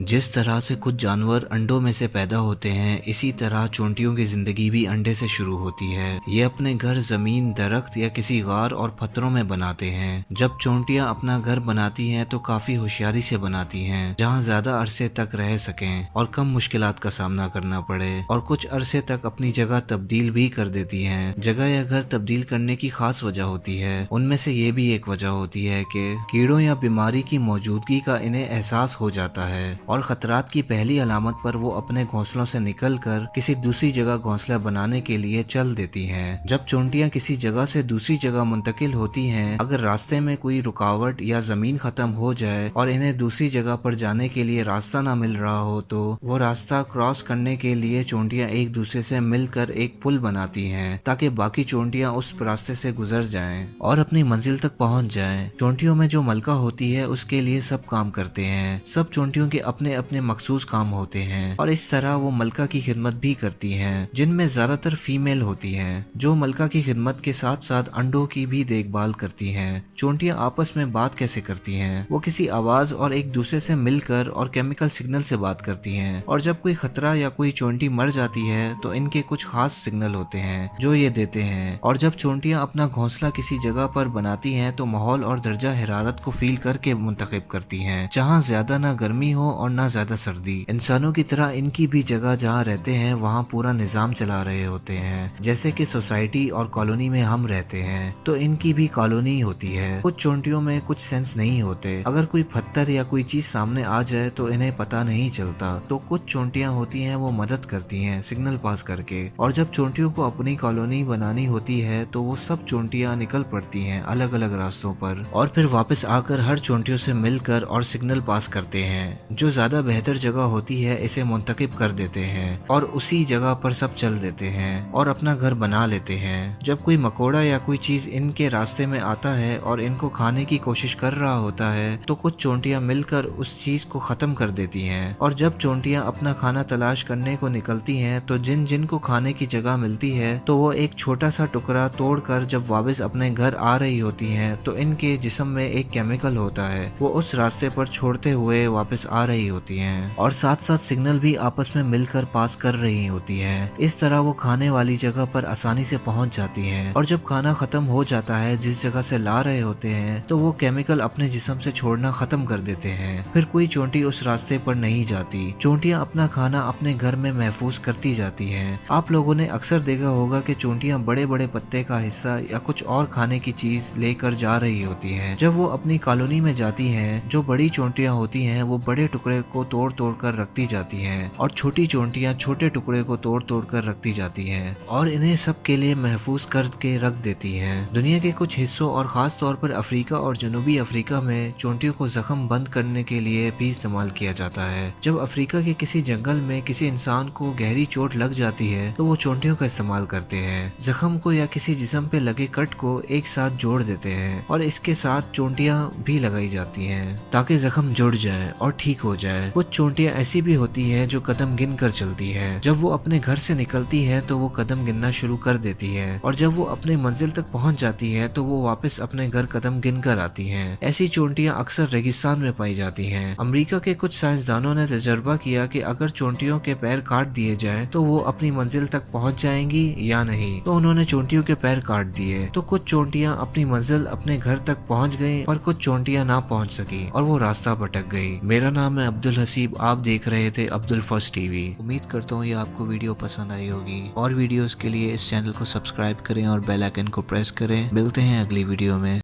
जिस तरह से कुछ जानवर अंडों में से पैदा होते हैं, इसी तरह चोंटियों की जिंदगी भी अंडे से शुरू होती है। ये अपने घर जमीन, दरख्त या किसी गार और पत्थरों में बनाते हैं। जब चोंटियां अपना घर बनाती हैं तो काफी होशियारी से बनाती हैं, जहां ज्यादा अरसे तक रह सकें और कम मुश्किलात का सामना करना पड़े, और कुछ अरसे तक अपनी जगह तब्दील भी कर देती हैं। जगह या घर तब्दील करने की खास वजह होती है। उनमें से ये भी एक वजह होती है कि कीड़ों या बीमारी की मौजूदगी का इन्हें एहसास हो जाता है, और खतरात की पहली अलामत पर वो अपने घोंसलों से निकलकर किसी दूसरी जगह घोंसला बनाने के लिए चल देती हैं। जब चोंटियां किसी जगह से दूसरी जगह मुंतकिल होती हैं, अगर रास्ते में कोई रुकावट या जमीन खत्म हो जाए और इन्हें दूसरी जगह पर जाने के लिए रास्ता ना मिल रहा हो, तो वो रास्ता क्रॉस करने के लिए चोंटियां एक दूसरे से मिलकर एक पुल बनाती हैं, ताकि बाकी चोंटियां उस रास्ते से गुजर जाएं और अपनी मंजिल तक पहुंच जाएं। चोंटियों में जो मलका होती है उसके लिए सब काम करते हैं। सब चोंटियों के अपने अपने मखसूस काम होते हैं, और इस तरह वो मलका की खिदमत भी करती हैं, जिनमें ज्यादातर फीमेल होती हैं, जो मलका की खिदमत के साथ साथ अंडों की भी देखभाल करती हैं। चोंटियां आपस में बात कैसे करती हैं? वो किसी आवाज और एक दूसरे से मिलकर और केमिकल सिग्नल से बात करती हैं, और जब कोई खतरा या कोई चोंटी मर जाती है तो इनके कुछ खास सिग्नल होते हैं जो ये देते हैं। और जब चोंटियां अपना घोंसला किसी जगह पर बनाती हैं तो माहौल और दर्जा हरारत को फील करके मुंतखब करती हैं, जहाँ ज्यादा ना गर्मी हो और ना ज्यादा सर्दी। इंसानों की तरह इनकी भी जगह जहाँ रहते हैं वहाँ पूरा निजाम चला रहे होते हैं। जैसे कि सोसाइटी और कॉलोनी में हम रहते हैं तो इनकी भी कॉलोनी होती है। कुछ चोंटियों में कुछ सेंस नहीं होते। अगर कोई पत्थर या कोई चीज सामने आ जाए तो इन्हें पता नहीं चलता। तो कुछ चोंटियां होती हैं वो मदद करती हैं सिग्नल पास करके, और जब चोंटियों को अपनी कॉलोनी बनानी होती है तो वो सब चोंटियां निकल पड़ती हैं अलग अलग रास्तों पर, और फिर वापस आकर हर चोंटियों से मिलकर और सिग्नल पास करते हैं। जो ज्यादा बेहतर जगह होती है इसे मुंतकिब कर देते हैं और उसी जगह पर सब चल देते हैं और अपना घर बना लेते हैं। जब कोई मकोड़ा या कोई चीज इनके रास्ते में आता है और इनको खाने की कोशिश कर रहा होता है तो कुछ चोंटियां मिलकर उस चीज को खत्म कर देती हैं। और जब चोंटियां अपना खाना तलाश करने को निकलती हैं तो जिन जिन को खाने की जगह मिलती है तो वो एक छोटा सा टुकड़ा तोड़कर जब वापस अपने घर आ रही होती हैं तो इनके जिस्म में एक केमिकल होता है, वो उस रास्ते पर छोड़ते हुए वापस आ रही होती हैं, और साथ साथ सिग्नल भी आपस में मिलकर पास कर रही होती हैं। इस तरह वो खाने वाली जगह पर आसानी से पहुंच जाती हैं, और जब खाना खत्म हो जाता है जिस जगह से ला रहे होते हैं तो वो केमिकल अपने जिस्म से छोड़ना खत्म कर देते हैं। फिर कोई चोंटी उस रास्ते पर नहीं जाती। चोंटियां अपना खाना अपने घर में महफूज करती जाती हैं। आप लोगों ने अक्सर देखा होगा कि चोंटियां बड़े बड़े पत्ते का हिस्सा या कुछ और खाने की चीज लेकर जा रही होती हैं। जब वो अपनी कॉलोनी में जाती हैं, जो बड़ी चोंटियां होती हैं वो बड़े टुकड़े को तोड़ तोड़ कर रखती जाती हैं, और छोटी चोंटियां छोटे टुकड़े को तोड़ तोड़ कर रखती जाती हैं, और इन्हें सबके लिए महफूज करके रख देती हैं। दुनिया के कुछ हिस्सों और खास तौर पर अफ्रीका और जनूबी अफ्रीका में चोंटियों को जख्म बंद करने के लिए भी इस्तेमाल किया जाता है। जब अफ्रीका के किसी जंगल में किसी इंसान को गहरी चोट लग जाती है तो वो चोंटियों का इस्तेमाल करते हैं। जख्म को या किसी जिस्म पे लगे कट को एक साथ जोड़ देते हैं, और इसके साथ चोंटियां भी लगाई जाती हैं ताकि जख्म जुड़ जाए और ठीक हो जाए। कुछ चोंटियां ऐसी भी होती हैं जो कदम गिन कर चलती है। जब वो अपने घर से निकलती है तो वो कदम गिनना शुरू कर देती है, और जब वो अपने मंजिल तक पहुंच जाती है तो वो वापस अपने घर कदम गिन कर आती हैं। ऐसी चोंटियां अक्सर रेगिस्तान में पाई जाती हैं। अमेरिका के कुछ साइंसदानों ने तजर्बा किया कि अगर चोंटियों के पैर काट दिए जाएं तो वो अपनी मंजिल तक पहुंच जाएंगी या नहीं, तो उन्होंने चोंटियों के पैर काट दिए। तो कुछ चोंटियां अपनी मंजिल अपने घर तक पहुंच गई और कुछ चोंटियां ना पहुंच सकी और वो रास्ता भटक गई। मेरा नाम है अब्दुल हसीब, आप देख रहे थे अब्दुल फर्स्ट टीवी। उम्मीद करता हूँ ये आपको वीडियो पसंद आई होगी। और वीडियोस के लिए इस चैनल को सब्सक्राइब करें और बेल आइकन को प्रेस करें। मिलते हैं अगली वीडियो में।